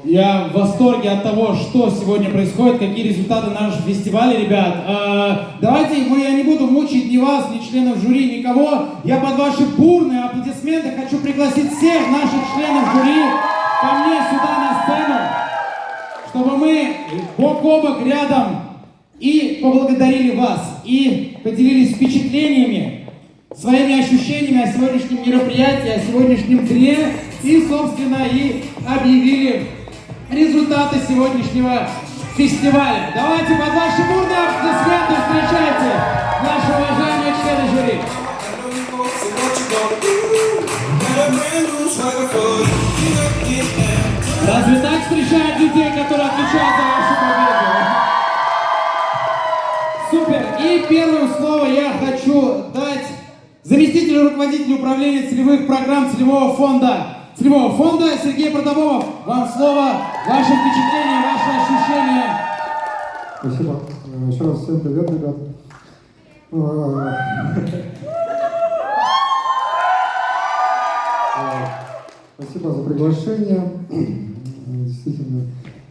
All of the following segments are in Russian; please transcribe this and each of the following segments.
Я в восторге от того, что сегодня происходит, какие результаты нашего фестиваля, ребят. Давайте, я не буду мучить ни вас, ни членов жюри, никого. Я под ваши бурные аплодисменты хочу пригласить всех наших членов жюри ко мне сюда на сцену, чтобы мы бок о бок рядом и поблагодарили вас, и поделились впечатлениями, своими ощущениями о сегодняшнем мероприятии, о сегодняшнем дне, и, собственно, и объявили результаты сегодняшнего фестиваля. Давайте под ваши бурные аплодисменты встречайте наши уважаемые члены жюри. Разве так встречают людей, которые отвечают за вашу победу? Супер! И первое слово я хочу дать заместителю руководителя управления целевых программ целевого фонда Сергею Протопопов. Вам слово, ваши впечатления, ваши ощущения. Спасибо. Еще раз всем привет, ребят. Спасибо за приглашение. Действительно,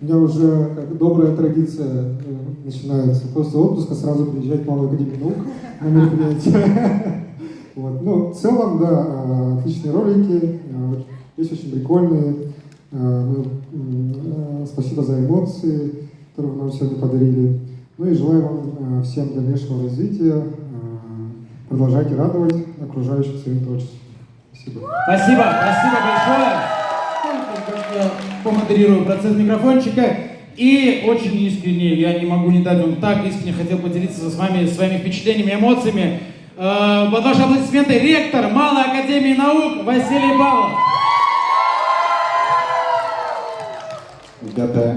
у меня уже как добрая традиция начинается после отпуска сразу приезжать в Малую Академию наук на мероприятие. Вот. Ну, в целом, да, отличные ролики, здесь очень прикольные. Спасибо за эмоции, которые вы нам сегодня подарили. Ну и желаю вам всем дальнейшего развития. Продолжайте радовать окружающих своим творчеством. Спасибо. Спасибо большое. Я помодерирую процесс микрофончика. И очень искренне, я не могу не дать, он так искренне хотел поделиться с вами своими впечатлениями, эмоциями. Под ваши аплодисменты ректор Малой Академии наук Василий Павлов. Ребята,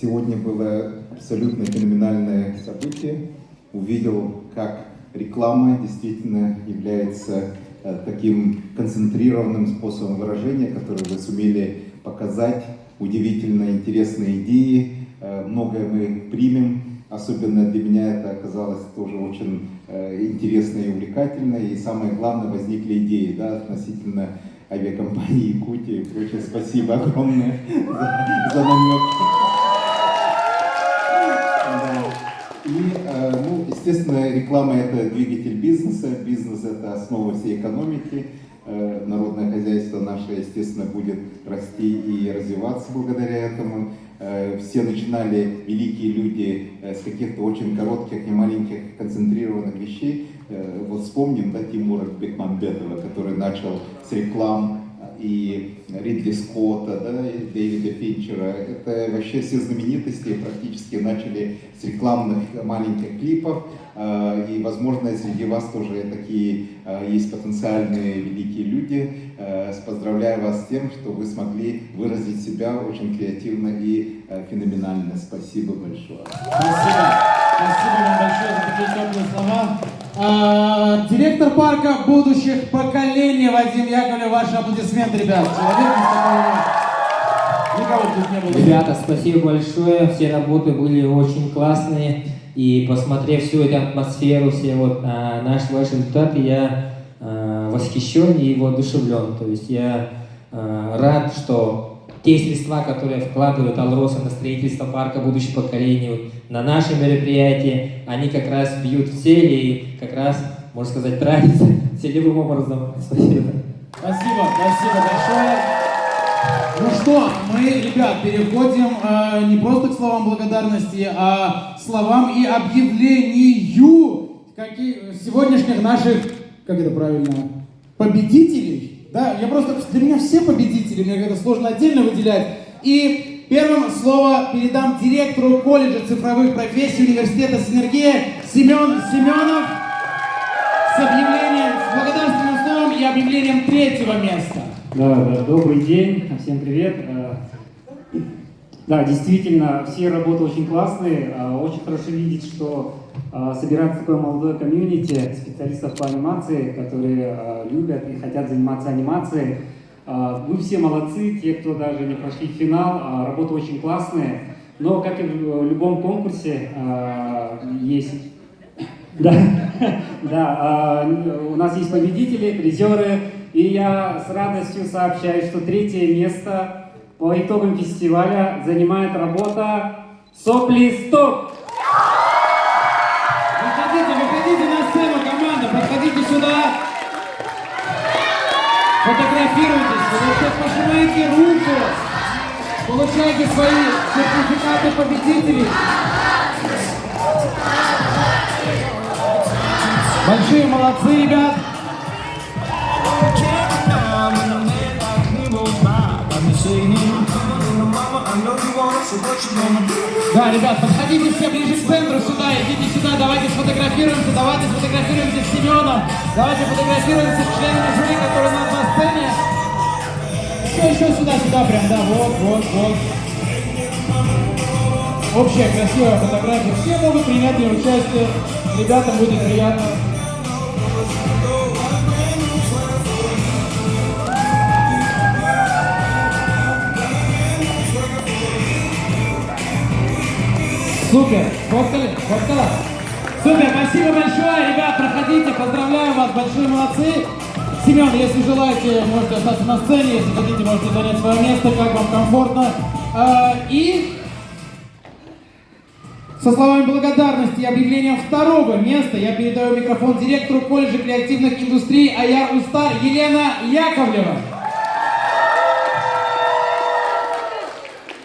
сегодня было абсолютно феноменальное событие. Увидел, как реклама действительно является таким концентрированным способом выражения, который вы сумели показать. Удивительно интересные идеи, многое мы примем. Особенно для меня это оказалось тоже очень интересно и увлекательно. И самое главное, возникли идеи, да, относительно авиакомпании Якутия и прочее. Спасибо огромное за намек. И, естественно, реклама – это двигатель бизнеса. Бизнес – это основа всей экономики. Народное хозяйство наше, естественно, будет расти и развиваться благодаря этому. Все начинали, великие люди, с каких-то очень коротких и маленьких концентрированных вещей. Вот вспомним, да, Тимура Бекмамбетова, который начал с реклам, и Ридли Скотта, да, и Дэвида Финчера. Это вообще все знаменитости практически начали с рекламных маленьких клипов. И, возможно, среди вас тоже такие есть потенциальные великие люди. Поздравляю вас с тем, что вы смогли выразить себя очень креативно и феноменально. Спасибо большое. Спасибо вам большое за такие теплые слова. Директор парка будущих поколений Вадим Яковлев, ваши аплодисменты, ребят. Человек никого тут не было. Ребята, спасибо большое. Все работы были очень классные. И посмотрев всю эту атмосферу, все вот наши ваши результаты, я восхищен и воодушевлен. То есть я рад, что те средства, которые вкладывают Алроса на строительство парка будущих поколений, на наши мероприятия, они как раз бьют в цель и как раз, можно сказать, тратятся целевым образом. Спасибо. Спасибо большое. Ну что, мы, ребят, переходим не просто к словам благодарности, а словам и объявлению сегодняшних наших, как это правильно, победителей. Да, для меня все победители, мне это сложно отдельно выделять. И первым слово передам директору колледжа цифровых профессий университета «Синергия» Семен Семенов с благодарственным словом и объявлением третьего места. Да, добрый день, всем привет. Да, действительно, все работы очень классные, очень хорошо видеть, что собирается такое молодое комьюнити специалистов по анимации, которые любят и хотят заниматься анимацией. Вы все молодцы, те, кто даже не прошли финал, работы очень классные, но, как и в любом конкурсе, есть... Да, у нас есть победители, призеры, и я с радостью сообщаю, что третье место по итогам фестиваля занимает работа «Сопли-стоп». Выходите на сцену, команда, подходите сюда. Фотографируйтесь, вы сейчас пожимаете руку, получаете свои сертификаты победителей. Большие молодцы, ребят. Да, ребят, подходите все ближе к центру сюда, идите сюда, давайте сфотографируемся с Семеном, давайте фотографируемся с членами жюри, которые у нас на сцене. Все, еще сюда прям, да, вот. Общая красивая фотография, все могут принять в ней участие, ребятам будет приятно. Супер, фоткала. Супер, спасибо большое, ребят, проходите, поздравляю вас, большие молодцы. Семен, если желаете, можете остаться на сцене, если хотите, можете занять свое место, как вам комфортно. И со словами благодарности и объявлением второго места я передаю микрофон директору колледжа креативных индустрий Аяр Устар Елена Яковлева.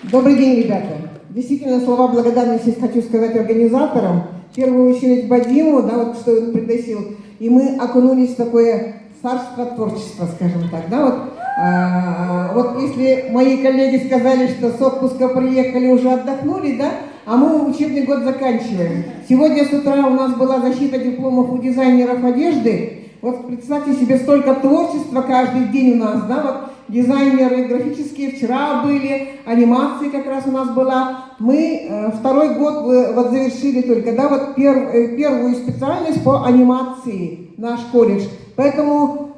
Добрый день, ребята. Действительно, слова благодарности хочу сказать организаторам. В первую очередь Вадиму, да, вот что он пригласил. И мы окунулись в такое царство творчества, скажем так. Да, вот если мои коллеги сказали, что с отпуска приехали, уже отдохнули, да, а мы учебный год заканчиваем. Сегодня с утра у нас была защита дипломов у дизайнеров одежды. Вот представьте себе, столько творчества каждый день у нас, да, вот дизайнеры графические вчера были, анимации как раз у нас была. Мы второй год вот завершили только, да, вот первую специальность по анимации, наш колледж. Поэтому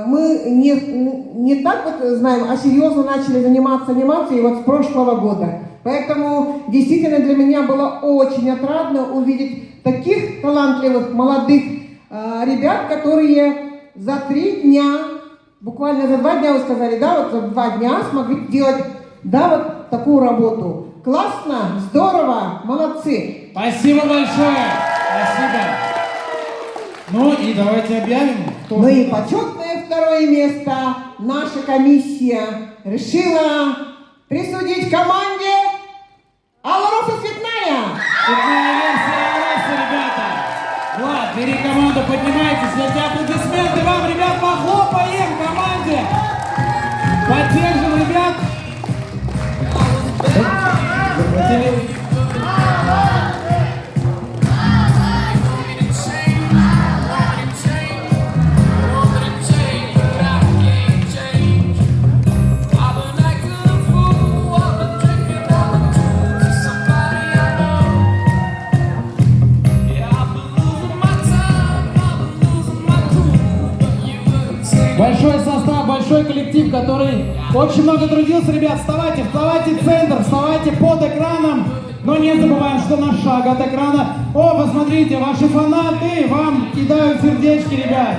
мы не так вот знаем, а серьезно начали заниматься анимацией вот с прошлого года. Поэтому действительно для меня было очень отрадно увидеть таких талантливых молодых ребят, которые за 3 дня, буквально за 2 дня, вы сказали, да, вот за 2 дня смогли делать, да, вот такую работу. Классно, здорово, молодцы. Спасибо большое. Спасибо. Ну и давайте объявим. Ну и почетное второе место наша комиссия решила присудить команде Алароса Цветная. Цветная версия Алароса, ребята. Влад, бери команду, поднимайтесь. Эти аплодисменты вам, ребят, похлопаем команде. Поддержим, ребят. Захватили. Большой состав, большой коллектив, который очень много трудился, ребят. Вставайте, вставайте в центр, вставайте под экраном. Но не забываем, что на шаг от экрана. О, посмотрите, ваши фанаты вам кидают сердечки, ребят.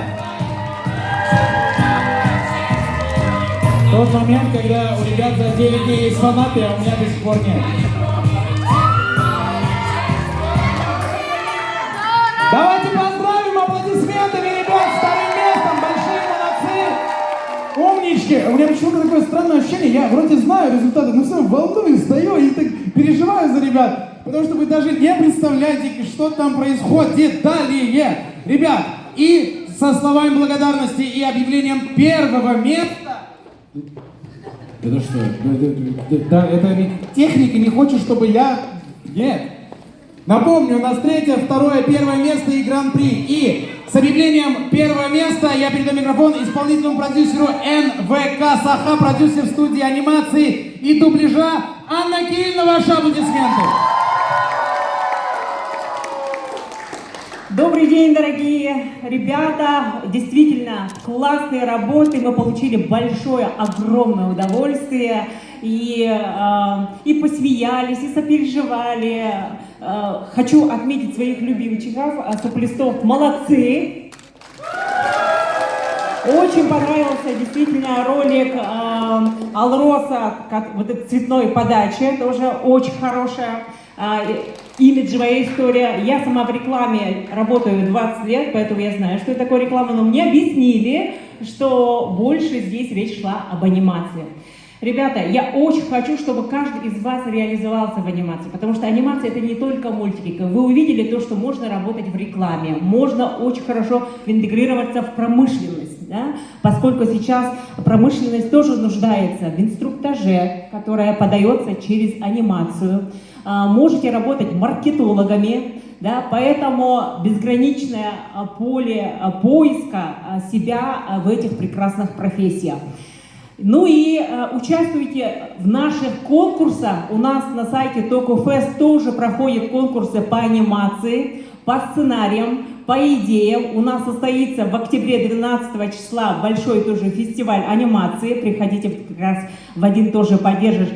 Тот момент, когда у ребят за 9 дней есть фанаты, а у меня до сих пор нет. Давайте поздравим аплодисментами, ребят, с вторым местом. Большие молодцы. Умнички. У меня почему-то такое странное ощущение. Я вроде знаю результаты, но все равно волнуюсь, стою и так переживаю за ребят. Потому что вы даже не представляете, что там происходит далее. Ребят, и со словами благодарности и объявлением первого места... Это что? Да, это техника не хочет, чтобы я... Нет. Напомню, у нас 3-е, 2-е, 1-е место и гран-при. И с объявлением первого места я передаю микрофон исполнительному продюсеру НВК Саха, продюсер студии анимации и дубляжа Анна Кирилловна. Ваши аплодисменты. Добрый день, дорогие ребята! Действительно, классные работы, мы получили большое, огромное удовольствие. И посмеялись, и сопереживали. Хочу отметить своих любимчиков, соплистов, молодцы! Очень понравился действительно ролик Алроса, вот этой цветной подачи, тоже очень хорошая имиджевая история. Я сама в рекламе работаю 20 лет, поэтому я знаю, что это такое реклама, но мне объяснили, что больше здесь речь шла об анимации. Ребята, я очень хочу, чтобы каждый из вас реализовался в анимации, потому что анимация — это не только мультики. Вы увидели то, что можно работать в рекламе, можно очень хорошо интегрироваться в промышленность, да? Поскольку сейчас промышленность тоже нуждается в инструктаже, которая подается через анимацию. Можете работать маркетологами, да? Поэтому безграничное поле поиска себя в этих прекрасных профессиях. Ну и участвуйте в наших конкурсах. У нас на сайте TokuFest тоже проходят конкурсы по анимации, по сценариям, по идеям. У нас состоится в октябре 12 числа большой тоже фестиваль анимации. Приходите, как раз Вадим тоже поддержишь,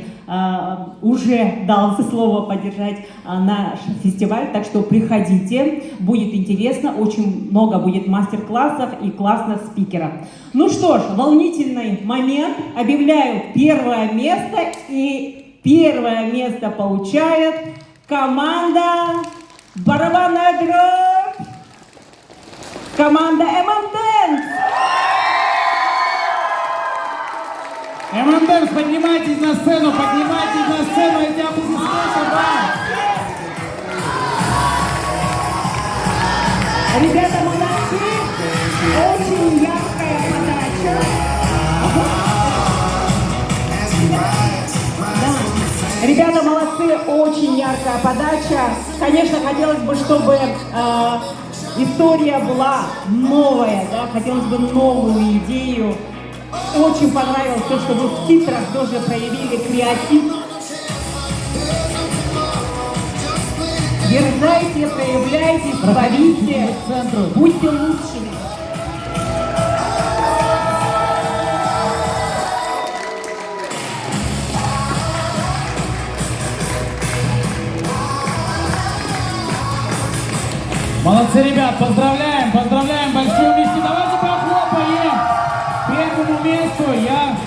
уже дал слово поддержать наш фестиваль, так что приходите, будет интересно, очень много будет мастер-классов и классных спикеров. Ну что ж, волнительный момент, объявляю первое место, и первое место получает команда «Барабанная дробь», команда M&M's. M&M's, поднимайтесь на сцену, эти аплодисменты вам! Ребята молодцы, очень яркая подача. Да. Ребята молодцы, очень яркая подача. Конечно, хотелось бы, чтобы история была новая, да? Хотелось бы новую идею. Очень понравилось то, что вы в титрах тоже проявили креатив. Дерзайте, проявляйтесь, творите, будьте лучшими. Молодцы, ребят, поздравляем, большие вместе. Давайте похлопаем первому месту. Я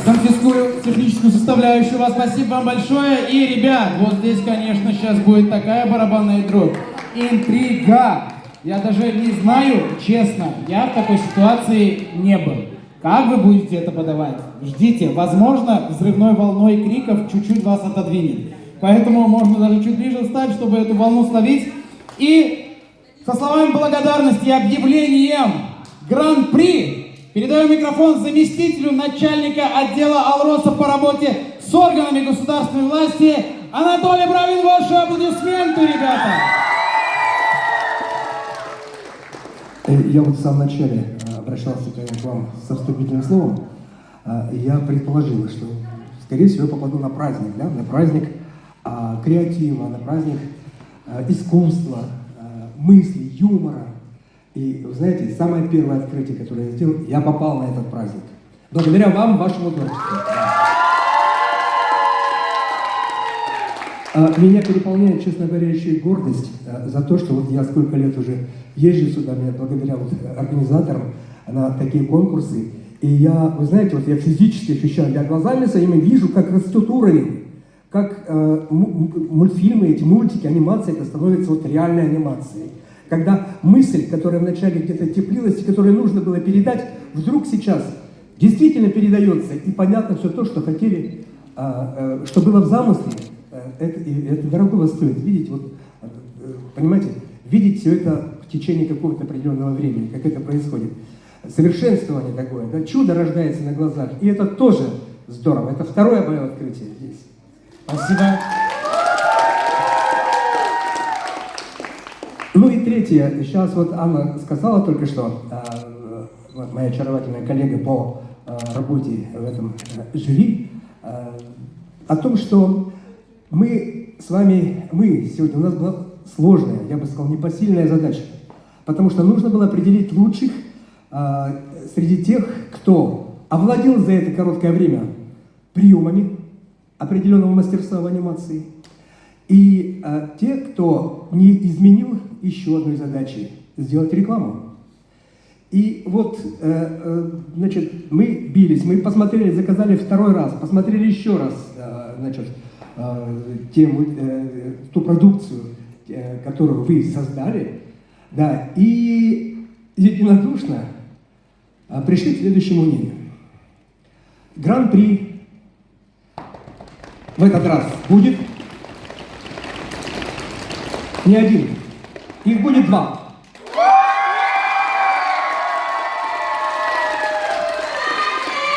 конфискую техническую составляющую вас. Спасибо вам большое. И, ребят, вот здесь, конечно, сейчас будет такая барабанная дробь. Интрига. Я даже не знаю, честно, я в такой ситуации не был. Как вы будете это подавать? Ждите. Возможно, взрывной волной криков чуть-чуть вас отодвинет. Поэтому можно даже чуть ближе встать, чтобы эту волну словить. И со словами благодарности и объявлением Гран-при передаю микрофон заместителю начальника отдела Алроса по работе с органами государственной власти Анатолий Бравин. Ваши аплодисменты, ребята! Я вот в самом начале обращался к вам со вступительным словом. Я предположил, что, скорее всего, я попаду на праздник, да? На праздник креатива, на праздник искусства, мысли, юмора. И, вы знаете, самое первое открытие, которое я сделал, я попал на этот праздник. Благодаря вам, вашему творчеству. Меня переполняет, честно говоря, еще и гордость за то, что вот я сколько лет уже езжу сюда, благодаря вот организаторам на такие конкурсы. И я, вы знаете, вот я физически ощущаю, я глазами своими вижу, как растет уровень. Как мультфильмы, эти мультики, анимация, это становится вот реальной анимацией. Когда мысль, которая вначале где-то теплилась, и которую нужно было передать, вдруг сейчас действительно передается, и понятно все то, что хотели, что было в замысле, это дорого стоит. Видеть, вот, понимаете, видеть все это в течение какого-то определенного времени, как это происходит. Совершенствование такое, да, чудо рождается на глазах, и это тоже здорово. Это второе мое открытие здесь. Спасибо. Ну и третье. Сейчас вот Анна сказала только что, моя очаровательная коллега по работе в этом жюри, о том, что мы с вами, сегодня, у нас была сложная, я бы сказал, непосильная задача. Потому что нужно было определить лучших среди тех, кто овладел за это короткое время приемами определенного мастерства в анимации, и те, кто не изменил еще одной задачи – сделать рекламу. И вот, значит, мы бились, мы посмотрели, заказали второй раз, посмотрели еще раз, значит, ту продукцию, которую вы создали, да, и единодушно пришли к следующему мнению. Гран-при в этот раз будет не один, их будет 2.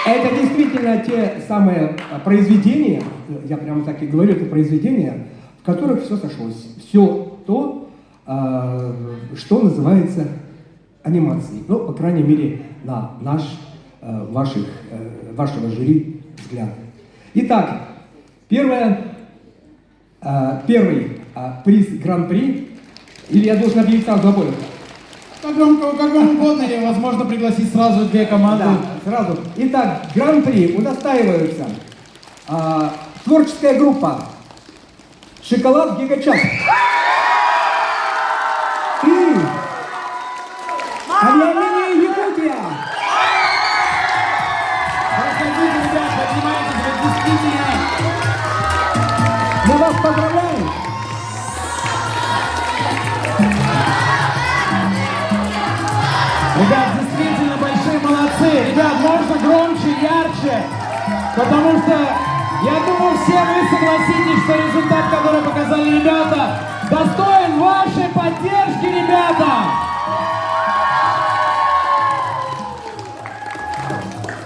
Это действительно те самые произведения, я прямо так и говорю, это произведения, в которых все сошлось. Все то, что называется анимацией. Ну, по крайней мере, на вашего жюри взгляд. Итак, первый приз Гран-при, или я должен объявить сразу обоих? Как вам угодно, или возможно пригласить сразу 2 команды? Да, сразу. Итак, Гран-при удостаиваются творческая группа «Шоколад Гигачат» и «Авиалиния Якутия». Проходите, ребят, поднимайтесь, вы действительно... Мы вас поздравляем! Ребят, действительно большие молодцы. Ребят, можно громче, ярче, потому что я думаю, все вы согласитесь, что результат, который показали ребята, достоин вашей поддержки, ребята.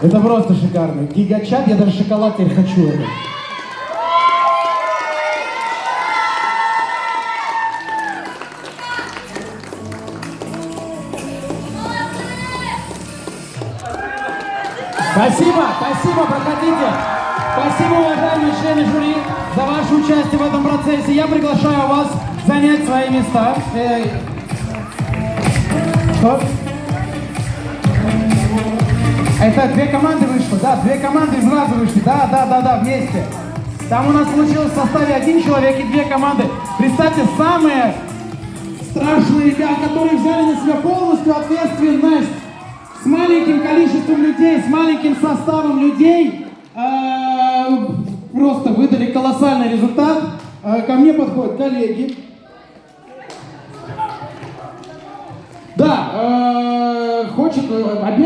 Это просто шикарно. Гигачат, я даже шоколад теперь хочу. Спасибо, проходите. Спасибо, уважаемые члены жюри, за ваше участие в этом процессе. Я приглашаю вас занять свои места. Что? Это 2 команды вышло, да, 2 команды из раза вышли, да, вместе. Там у нас получилось в составе 1 человек и 2 команды. Представьте, самые страшные ребята, которые взяли на себя полностью ответственность. С маленьким количеством людей, с маленьким составом людей просто выдали колоссальный результат. Ко мне подходят коллеги. Да,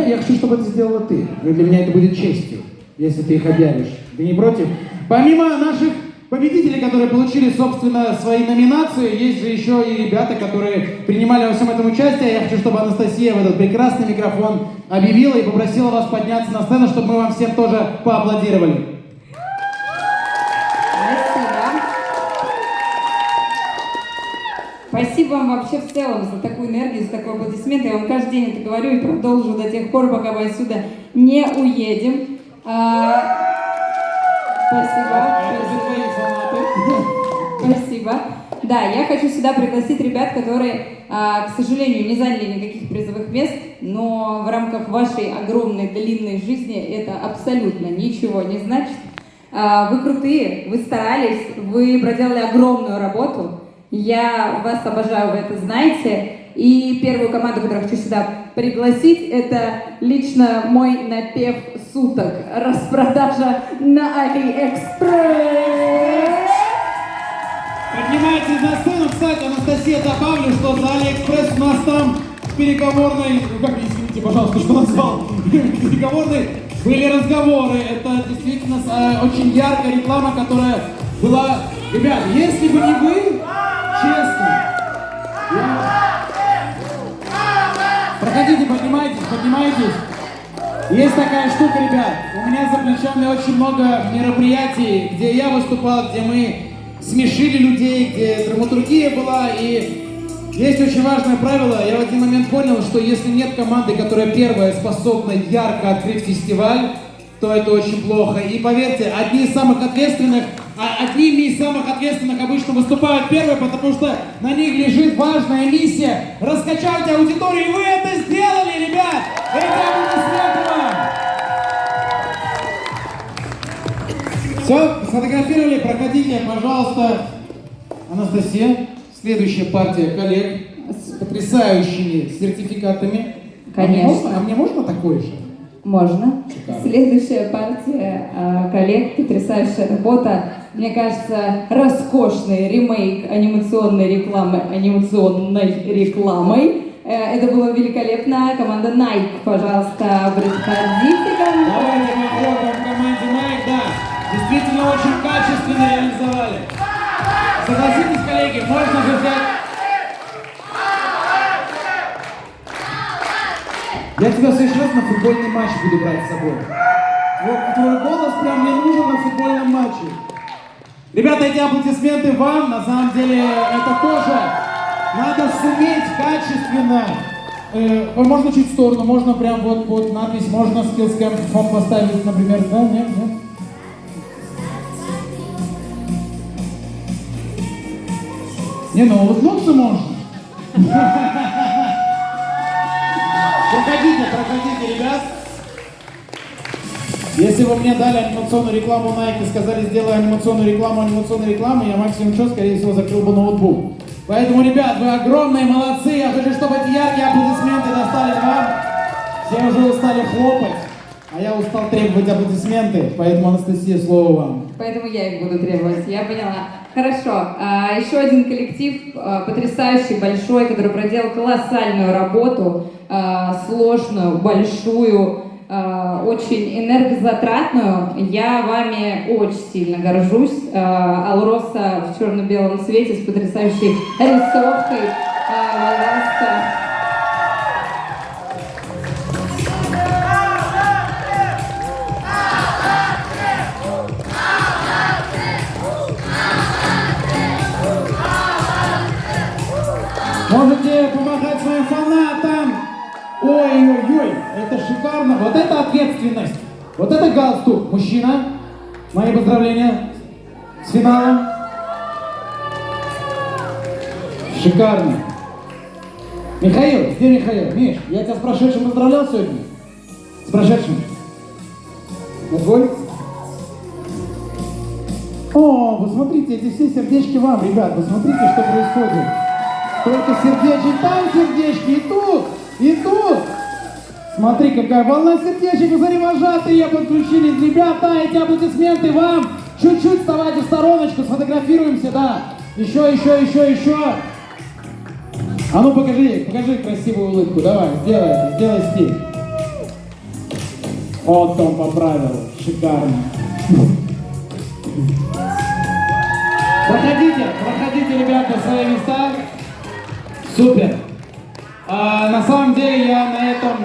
я хочу, чтобы это сделала ты. Для меня это будет честью, если ты их объявишь. Ты не против? Помимо наших победителей, которые получили, собственно, свои номинации, есть же еще и ребята, которые принимали во всем этом участие. Я хочу, чтобы Анастасия в этот прекрасный микрофон объявила и попросила вас подняться на сцену, чтобы мы вам всем тоже поаплодировали. Спасибо вам вообще в целом за такую энергию, за такой аплодисмент. Я вам каждый день это говорю и продолжу до тех пор, пока мы отсюда не уедем. Спасибо. Да, я хочу сюда пригласить ребят, которые, к сожалению, не заняли никаких призовых мест, но в рамках вашей огромной длинной жизни это абсолютно ничего не значит. Вы крутые, вы старались, вы проделали огромную работу. Я вас обожаю, вы это знаете. И первую команду, которую хочу сюда пригласить, это лично мой напев суток. Распродажа на AliExpress. Поднимайтесь на сцену. Кстати, Анастасия, добавлю, что за AliExpress у нас там в переговорной... извините, пожалуйста, что назвал? В переговорной были разговоры. Это действительно очень яркая реклама, которая была... Ребят, если бы не вы, честно... Проходите, поднимайтесь. Есть такая штука, ребят. У меня за плечами очень много мероприятий, где я выступал, где мы смешили людей, где драматургия была. И есть очень важное правило. Я в один момент понял, что если нет команды, которая первая способна ярко открыть фестиваль, то это очень плохо. И поверьте, одни из самых ответственных обычно выступают первые, потому что на них лежит важная миссия раскачать аудиторию. И вы это сделали, ребят! Эти аплодисменты вам! Все, сфотографировали, проходите, пожалуйста. Анастасия, следующая партия коллег с потрясающими сертификатами. Конечно. А мне можно такой же? Можно. Шикарно. Следующая партия коллег, потрясающая работа. Мне кажется, роскошный ремейк анимационной рекламой. Это было великолепно. Команда Nike, пожалуйста, приходите ко мне. Давайте похлопаем команде Nike, да. Действительно очень качественно реализовали. Согласитесь, коллеги, можно же взять... Я тебя в следующий раз на футбольный матч буду брать с собой. Твой голос прям мне нужен на футбольном матче. Ребята, эти аплодисменты вам, на самом деле, это тоже надо суметь качественно. Можно чуть в сторону, можно прям вот под надпись, можно SkillsCamp поставить, например, да, нет? Не, ну улыбнуться можно. Проходите, ребят. Если бы мне дали анимационную рекламу Nike и сказали, сделай анимационную рекламу, я максимум что, скорее всего, закрыл бы ноутбук. Поэтому, ребят, вы огромные молодцы. Я хочу, чтобы эти яркие аплодисменты достались вам. Все уже устали хлопать, а я устал требовать аплодисменты. Поэтому, Анастасия, слово вам. Поэтому я их буду требовать, я поняла. Хорошо, еще один коллектив, потрясающий, большой, который проделал колоссальную работу, сложную, большую, очень энергозатратную. Я вами очень сильно горжусь. Алроса в черно-белом цвете с потрясающей рисовкой. Пожалуйста. Можете помахать своим фанатам. Ой-ой-ой, это шикарно. Вот это ответственность. Вот это галстук. Мужчина, мои поздравления с финалом. Шикарно. Михаил, где Михаил? Миш, я тебя с прошедшим поздравлял сегодня? С прошедшим. Вот твой? О, вы смотрите, эти все сердечки вам, ребят. Вы смотрите, что происходит. Только сердечки, там сердечки, и тут. Смотри, какая волна сердечек, взаимовожатые подключились. Ребята, эти аплодисменты вам. Чуть-чуть вставайте в стороночку, сфотографируемся, да. Еще. А ну покажи красивую улыбку, давай, сделай стиль. Вот он поправил, шикарно. Проходите, ребята, в свои места. Супер. На самом деле я на этом...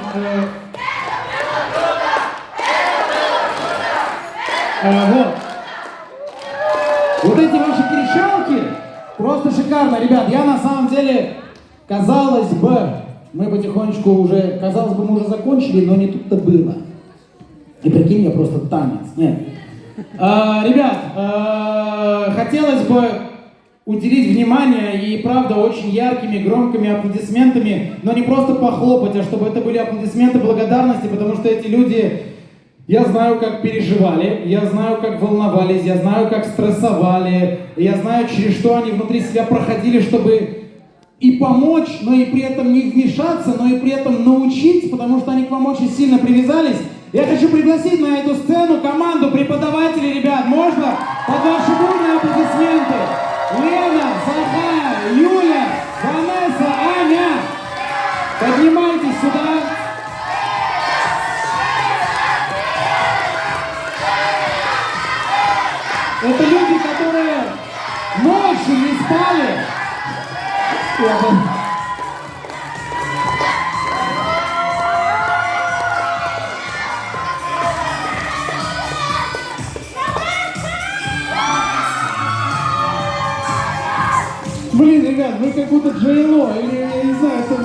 Вот эти ваши кричалки просто шикарно, ребят. Я на самом деле, казалось бы, мы потихонечку уже, мы уже закончили, но не тут-то было. И прикинь, я просто танец. Нет. Ребят, хотелось бы уделить внимание и, правда, очень яркими, громкими аплодисментами, но не просто похлопать, а чтобы это были аплодисменты благодарности, потому что эти люди, я знаю, как переживали, я знаю, как волновались, я знаю, как стрессовали, я знаю, через что они внутри себя проходили, чтобы и помочь, но и при этом не вмешаться, но и при этом научить, потому что они к вам очень сильно привязались. Я хочу пригласить на эту сцену команду преподавателей, ребят, можно? Под ваши бурные аплодисменты. Лена, Захар, Юля, Ванесса, Аня. Поднимайтесь сюда. Это люди, которые ночью не спали. Блин, ребят, вы как будто Джейло, или я не знаю, что вы...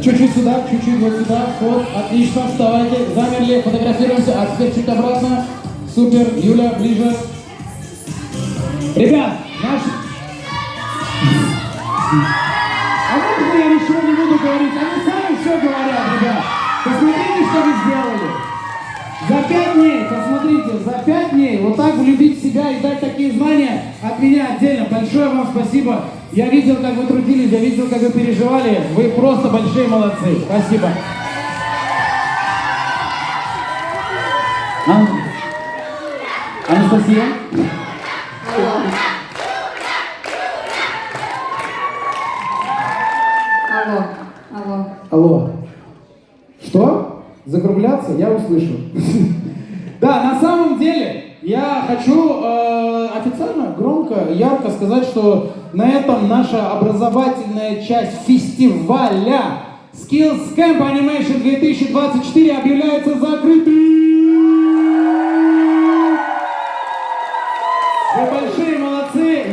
Чуть-чуть сюда, чуть-чуть вот сюда, вот, отлично, вставайте, замерли, фотографируемся, а теперь чуть обратно, супер, Юля, ближе. Ребят, А можно я ничего не буду говорить, они сами все говорят, ребят. Посмотрите, что вы сделали. За 5 дней, посмотрите, за 5 дней вот так влюбить в себя и дать такие знания от меня отдельно большое вам спасибо. Я видел, как вы трудились, я видел, как вы переживали. Вы просто большие молодцы. Спасибо. Анастасия? Алло. Что? Закругляться? Я услышал. Да, на самом деле, я хочу официально, громко, ярко сказать, что на этом наша образовательная часть фестиваля Skills Camp Animation 2024 объявляется закрытой.